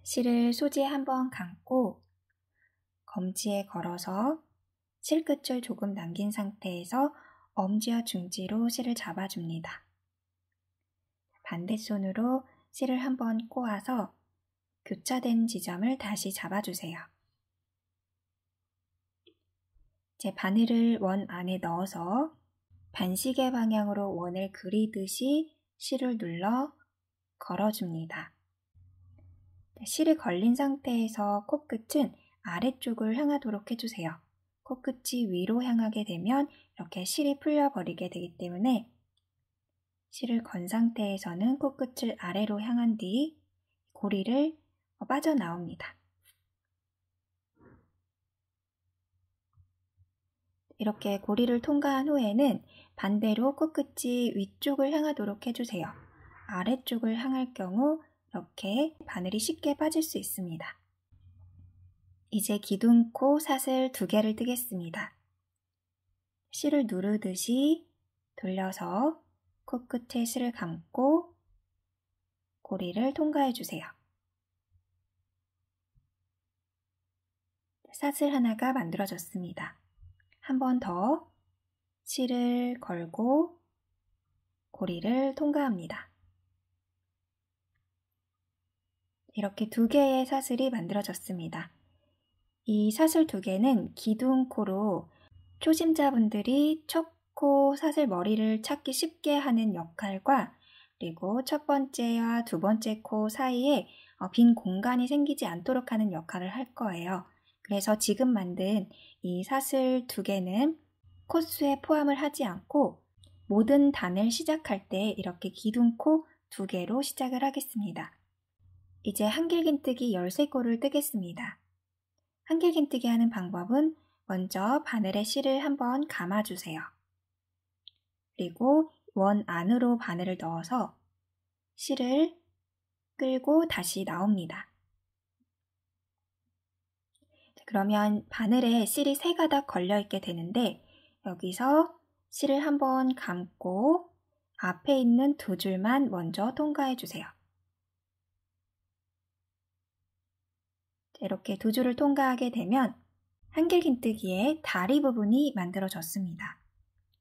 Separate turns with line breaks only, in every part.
실을 소지에 한번 감고 검지에 걸어서 실 끝을 조금 남긴 상태에서 엄지와 중지로 실을 잡아줍니다. 반대손으로 실을 한번 꼬아서 교차된 지점을 다시 잡아주세요. 이제 바늘을 원 안에 넣어서 반시계 방향으로 원을 그리듯이 실을 눌러 걸어줍니다. 실이 걸린 상태에서 코끝은 아래쪽을 향하도록 해주세요. 코끝이 위로 향하게 되면 이렇게 실이 풀려버리게 되기 때문에 실을 건 상태에서는 코끝을 아래로 향한 뒤 고리를 빠져나옵니다. 이렇게 고리를 통과한 후에는 반대로 코끝이 위쪽을 향하도록 해주세요. 아래쪽을 향할 경우 이렇게 바늘이 쉽게 빠질 수 있습니다. 이제 기둥코 사슬 2개를 뜨겠습니다. 실을 누르듯이 돌려서 코끝에 실을 감고 고리를 통과해 주세요. 사슬 하나가 만들어졌습니다. 한 번 더 실을 걸고 고리를 통과합니다. 이렇게 2개의 사슬이 만들어졌습니다. 이 사슬 2개는 기둥코로 초심자분들이 첫 코 사슬 머리를 찾기 쉽게 하는 역할과 그리고 첫 번째와 두 번째 코 사이에 빈 공간이 생기지 않도록 하는 역할을 할 거예요. 그래서 지금 만든 이 사슬 2개는 코수에 포함을 하지 않고 모든 단을 시작할 때 이렇게 기둥코 2개로 시작을 하겠습니다. 이제 한길긴뜨기 13코를 뜨겠습니다. 한길긴뜨기 하는 방법은 먼저 바늘에 실을 한번 감아주세요. 그리고 원 안으로 바늘을 넣어서 실을 끌고 다시 나옵니다. 그러면 바늘에 실이 3가닥 걸려있게 되는데 여기서 실을 한번 감고 앞에 있는 2줄만 먼저 통과해 주세요. 이렇게 2줄을 통과하게 되면 한길긴뜨기의 다리 부분이 만들어졌습니다.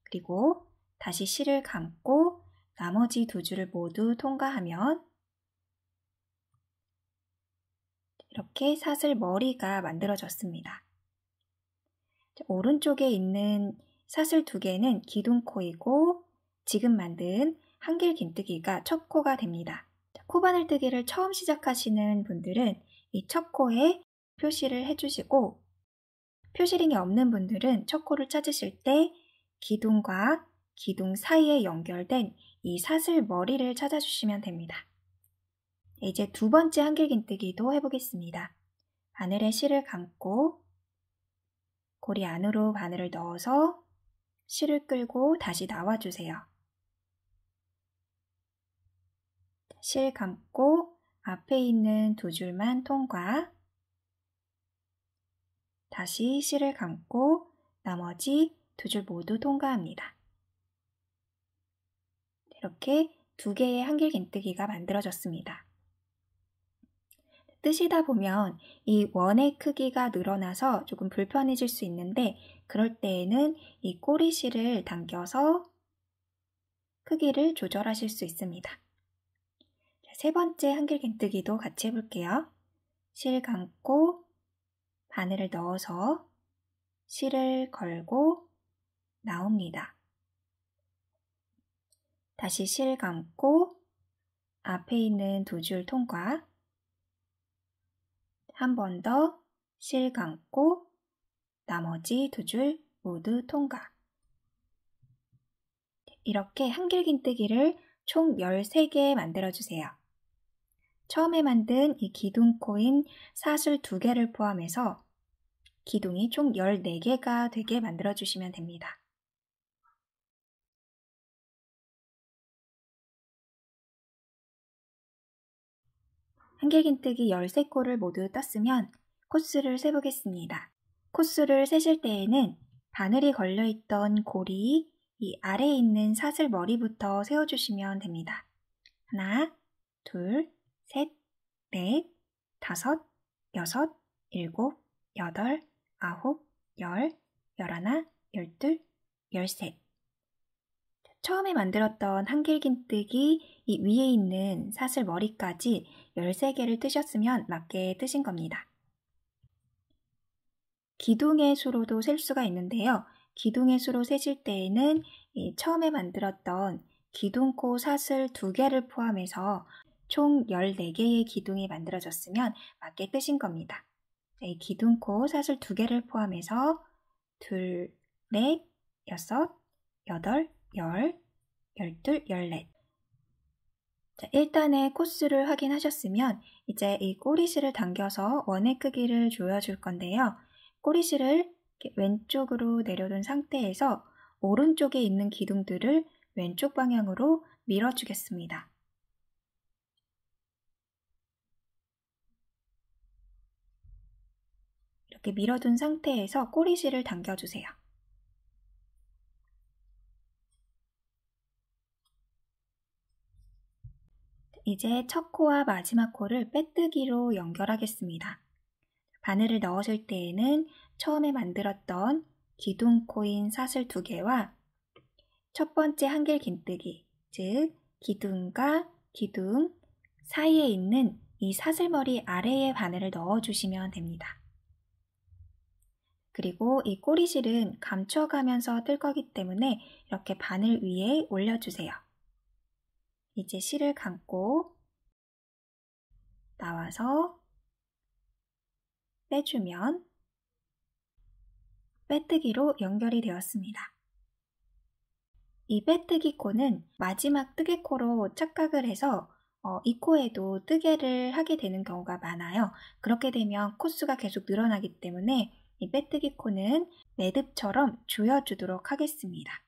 그리고 다시 실을 감고 나머지 2줄을 모두 통과하면 이렇게 사슬 머리가 만들어졌습니다. 오른쪽에 있는 사슬 2개는 기둥코이고 지금 만든 한길긴뜨기가 첫 코가 됩니다. 코바늘뜨기를 처음 시작하시는 분들은 이 첫 코에 표시를 해주시고 표시링이 없는 분들은 첫 코를 찾으실 때 기둥과 기둥 사이에 연결된 이 사슬 머리를 찾아주시면 됩니다. 이제 2번째 한길긴뜨기도 해보겠습니다. 바늘에 실을 감고 고리 안으로 바늘을 넣어서 실을 끌고 다시 나와주세요. 실 감고 앞에 있는 2줄만 통과, 다시 실을 감고 나머지 2줄 모두 통과합니다. 이렇게 2개의 한길긴뜨기가 만들어졌습니다. 뜨시다 보면 이 원의 크기가 늘어나서 조금 불편해질 수 있는데 그럴 때에는 이 꼬리실을 당겨서 크기를 조절하실 수 있습니다. 3번째 한길긴뜨기도 같이 해볼게요. 실 감고 바늘을 넣어서 실을 걸고 나옵니다. 다시 실 감고 앞에 있는 2줄 통과, 한 번 더 실 감고 나머지 2줄 모두 통과. 이렇게 한길긴뜨기를 총 13개 만들어주세요. 처음에 만든 이 기둥코인 사슬 2개를 포함해서 기둥이 총 14개가 되게 만들어주시면 됩니다. 한길긴뜨기 13코를 모두 떴으면 코수를 세보겠습니다. 코수를 세실 때에는 바늘이 걸려있던 고리 이 아래에 있는 사슬 머리부터 세워주시면 됩니다. 하나, 둘, 셋, 넷, 5, 5, 6, 7, 8, 9, 10, 11, 12, 13. 처음에 만들었던 한길긴뜨기 이 위에 있는 사슬 머리까지 13개를 뜨셨으면 맞게 뜨신 겁니다. 기둥의 수로도 셀 수가 있는데요. 기둥의 수로 세실 때에는 처음에 만들었던 기둥코 사슬 2개를 포함해서 총 14개의 기둥이 만들어졌으면 맞게 뜨신 겁니다. 이 기둥코 사슬 2개를 포함해서 2, 4, 6, 8, 10, 12, 14. 자, 일단의 코스를 확인하셨으면 이제 이 꼬리실을 당겨서 원의 크기를 조여줄 건데요. 꼬리실을 왼쪽으로 내려둔 상태에서 오른쪽에 있는 기둥들을 왼쪽 방향으로 밀어주겠습니다. 이렇게 밀어둔 상태에서 꼬리실을 당겨주세요. 이제 첫 코와 마지막 코를 빼뜨기로 연결하겠습니다. 바늘을 넣으실 때에는 처음에 만들었던 기둥코인 사슬 2개와 첫 번째 한길긴뜨기, 즉 기둥과 기둥 사이에 있는 이 사슬머리 아래에 바늘을 넣어주시면 됩니다. 그리고 이 꼬리실은 감춰가면서 뜰 거기 때문에 이렇게 바늘 위에 올려주세요. 이제 실을 감고 나와서 빼주면 빼뜨기로 연결이 되었습니다. 이 빼뜨기 코는 마지막 뜨개코로 착각을 해서 이 코에도 뜨개를 하게 되는 경우가 많아요. 그렇게 되면 코수가 계속 늘어나기 때문에 이 빼뜨기 코는 매듭처럼 조여주도록 하겠습니다.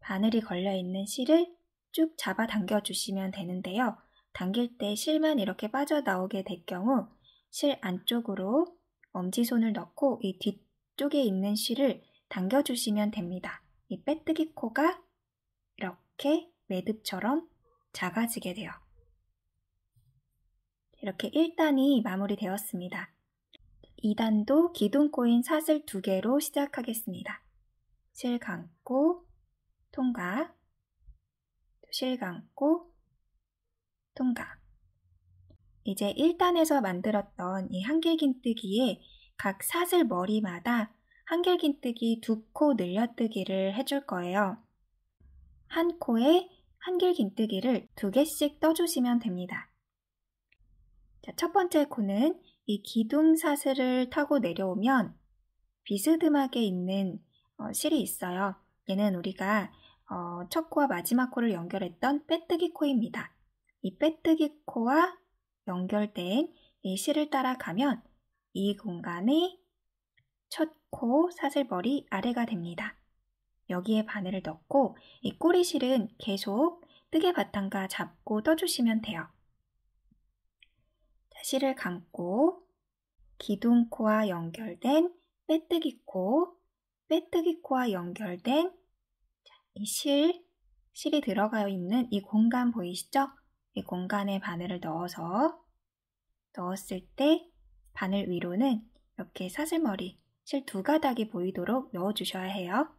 바늘이 걸려있는 실을 쭉 잡아 당겨주시면 되는데요. 당길 때 실만 이렇게 빠져나오게 될 경우 실 안쪽으로 엄지손을 넣고 이 뒤쪽에 있는 실을 당겨주시면 됩니다. 이 빼뜨기 코가 이렇게 매듭처럼 작아지게 돼요. 이렇게 1단이 마무리되었습니다. 2단도 기둥코인 사슬 2개로 시작하겠습니다. 실 감고 통과, 실 감고 통과. 이제 1단에서 만들었던 이 한길긴뜨기에 각 사슬 머리마다 한길긴뜨기 2코 늘려뜨기를 해줄 거예요. 한 코에 한길긴뜨기를 2개씩 떠주시면 됩니다. 자, 첫 번째 코는 이 기둥 사슬을 타고 내려오면 비스듬하게 있는 실이 있어요. 얘는 우리가 첫 코와 마지막 코를 연결했던 빼뜨기 코입니다. 이 빼뜨기 코와 연결된 이 실을 따라가면 이 공간이 첫 코 사슬머리 아래가 됩니다. 여기에 바늘을 넣고 이 꼬리실은 계속 뜨개 바탕과 잡고 떠주시면 돼요. 실을 감고 기둥코와 연결된 빼뜨기코, 빼뜨기코와 연결된 이 실이 들어가 있는 이 공간 보이시죠? 이 공간에 바늘을 넣었을 때 바늘 위로는 이렇게 사슬머리, 실 2가닥이 보이도록 넣어주셔야 해요.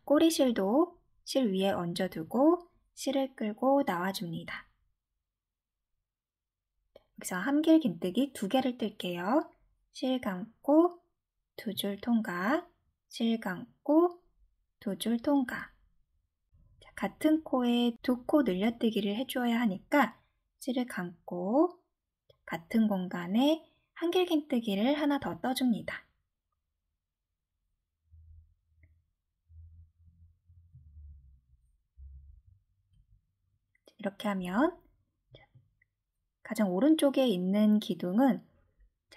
꼬리실도 실 위에 얹어두고 실을 끌고 나와줍니다. 여기서 한길긴뜨기 2개를 뜰게요. 실 감고 2줄 통과, 실 감고 2줄 통과. 자, 같은 코에 2코 늘려뜨기를 해주어야 하니까 실을 감고 같은 공간에 한길긴뜨기를 하나 더 떠줍니다. 이렇게 하면 가장 오른쪽에 있는 기둥은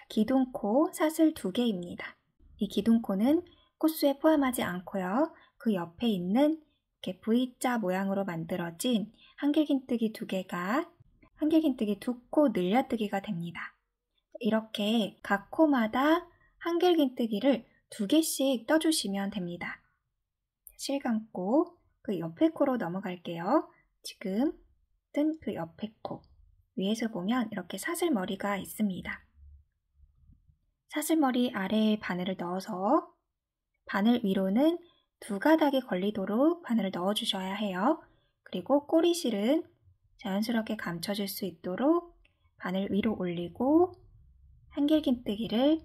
기둥코 사슬 2개입니다. 이 기둥코는 코수에 포함하지 않고요. 그 옆에 있는 이렇게 V자 모양으로 만들어진 한길긴뜨기 2개가 한길긴뜨기 2코 늘려뜨기가 됩니다. 이렇게 각 코마다 한길긴뜨기를 2개씩 떠주시면 됩니다. 실 감고 그 옆에 코로 넘어갈게요. 지금 뜬 그 옆에 코 위에서 보면 이렇게 사슬머리가 있습니다. 사슬머리 아래에 바늘을 넣어서 바늘 위로는 2가닥이 걸리도록 바늘을 넣어주셔야 해요. 그리고 꼬리실은 자연스럽게 감춰질 수 있도록 바늘 위로 올리고 한길긴뜨기를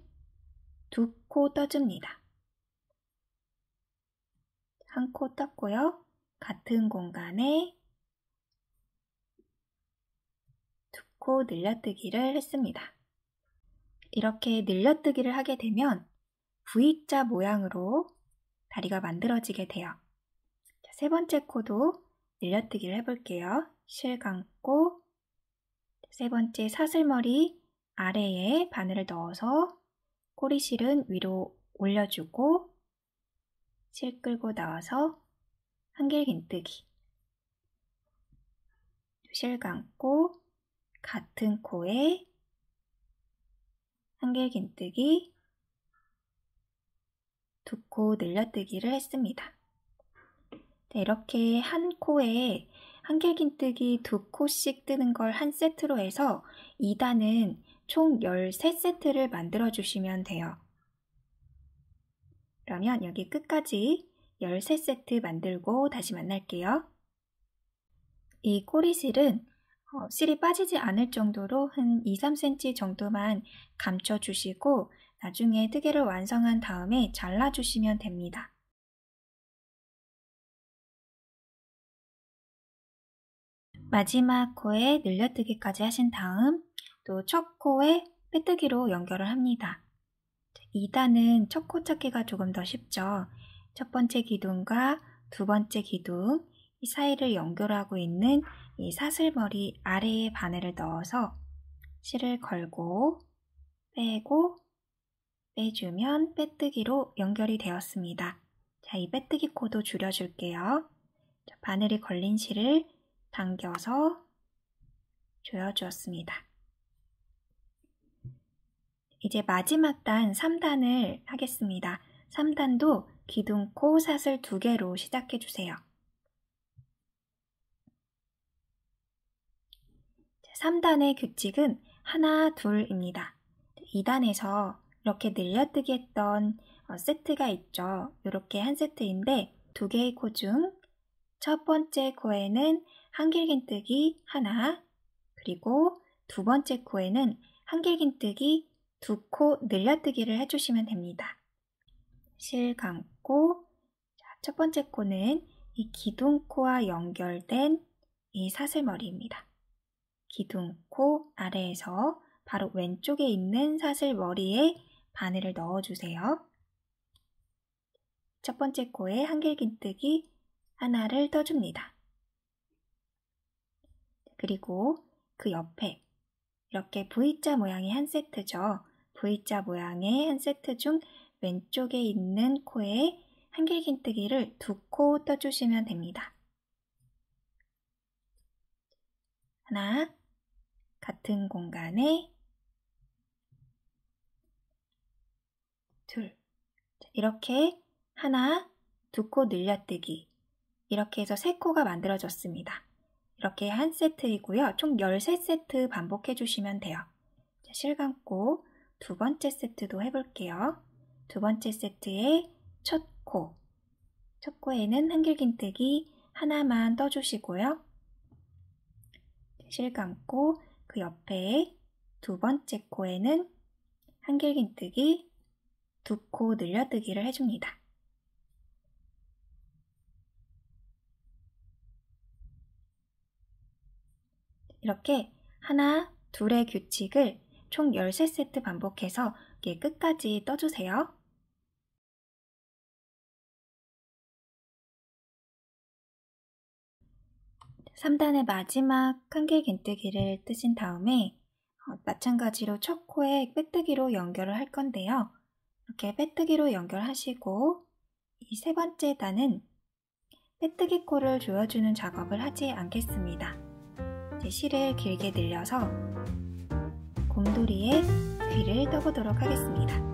2코 떠줍니다. 1코 떴고요. 같은 공간에 2코 늘려뜨기를 했습니다. 이렇게 늘려뜨기를 하게 되면 V자 모양으로 다리가 만들어지게 돼요. 세 번째 코도 늘려뜨기를 해볼게요. 실 감고 세 번째 사슬머리 아래에 바늘을 넣어서 꼬리실은 위로 올려주고 실 끌고 나와서 한길긴뜨기 실 감고 같은 코에 한길긴뜨기 2코 늘려뜨기를 했습니다. 이렇게 한 코에 한길긴뜨기 2코씩 뜨는 걸 한 세트로 해서 2단은 총 13세트를 만들어 주시면 돼요. 그러면 여기 끝까지 13세트 만들고 다시 만날게요. 이 꼬리실은 실이 빠지지 않을 정도로 한 2-3cm 정도만 감춰주시고 나중에 뜨개를 완성한 다음에 잘라주시면 됩니다. 마지막 코에 늘려뜨기까지 하신 다음 또 첫 코에 빼뜨기로 연결을 합니다. 2단은 첫 코 찾기가 조금 더 쉽죠. 첫 번째 기둥과 두 번째 기둥 이 사이를 연결하고 있는 이 사슬머리 아래에 바늘을 넣어서 실을 걸고 빼고 빼주면 빼뜨기로 연결이 되었습니다. 자, 이 빼뜨기 코도 줄여줄게요. 자, 바늘이 걸린 실을 당겨서 조여주었습니다. 이제 마지막 단 3단을 하겠습니다. 3단도 기둥코 사슬 2개로 시작해주세요. 3단의 규칙은 하나, 둘입니다. 2단에서 이렇게 늘려뜨기 했던 세트가 있죠. 이렇게 한 세트인데 2개의 코 중 첫 번째 코에는 한길긴뜨기 하나, 그리고 두 번째 코에는 한길긴뜨기 2코 늘려뜨기를 해주시면 됩니다. 실 감고 첫 번째 코는 이 기둥코와 연결된 이 사슬머리입니다. 기둥코 아래에서 바로 왼쪽에 있는 사슬머리에 바늘을 넣어주세요. 첫 번째 코에 한길긴뜨기 하나를 떠줍니다. 그리고 그 옆에 이렇게 V자 모양의 한 세트죠. V자 모양의 한 세트 중 왼쪽에 있는 코에 한길긴뜨기를 2코 떠주시면 됩니다. 하나, 같은 공간에 둘. 이렇게 하나, 2코 늘려뜨기 이렇게 해서 3코가 만들어졌습니다. 이렇게 한 세트이고요. 총 13세트 반복해 주시면 돼요. 자, 실 감고 두 번째 세트도 해볼게요. 두 번째 세트의 첫 코에는 한길긴뜨기 하나만 떠주시고요. 실 감고 그 옆에 두 번째 코에는 한길긴뜨기 2코 늘려뜨기를 해줍니다. 이렇게 하나, 둘의 규칙을 총 13세트 반복해서 끝까지 떠주세요. 3단의 마지막 한길긴뜨기를 뜨신 다음에 마찬가지로 첫 코에 빼뜨기로 연결을 할 건데요. 이렇게 빼뜨기로 연결하시고 이 세 번째 단은 빼뜨기 코를 조여주는 작업을 하지 않겠습니다. 이제 실을 길게 늘려서 곰돌이의 귀를 떠보도록 하겠습니다.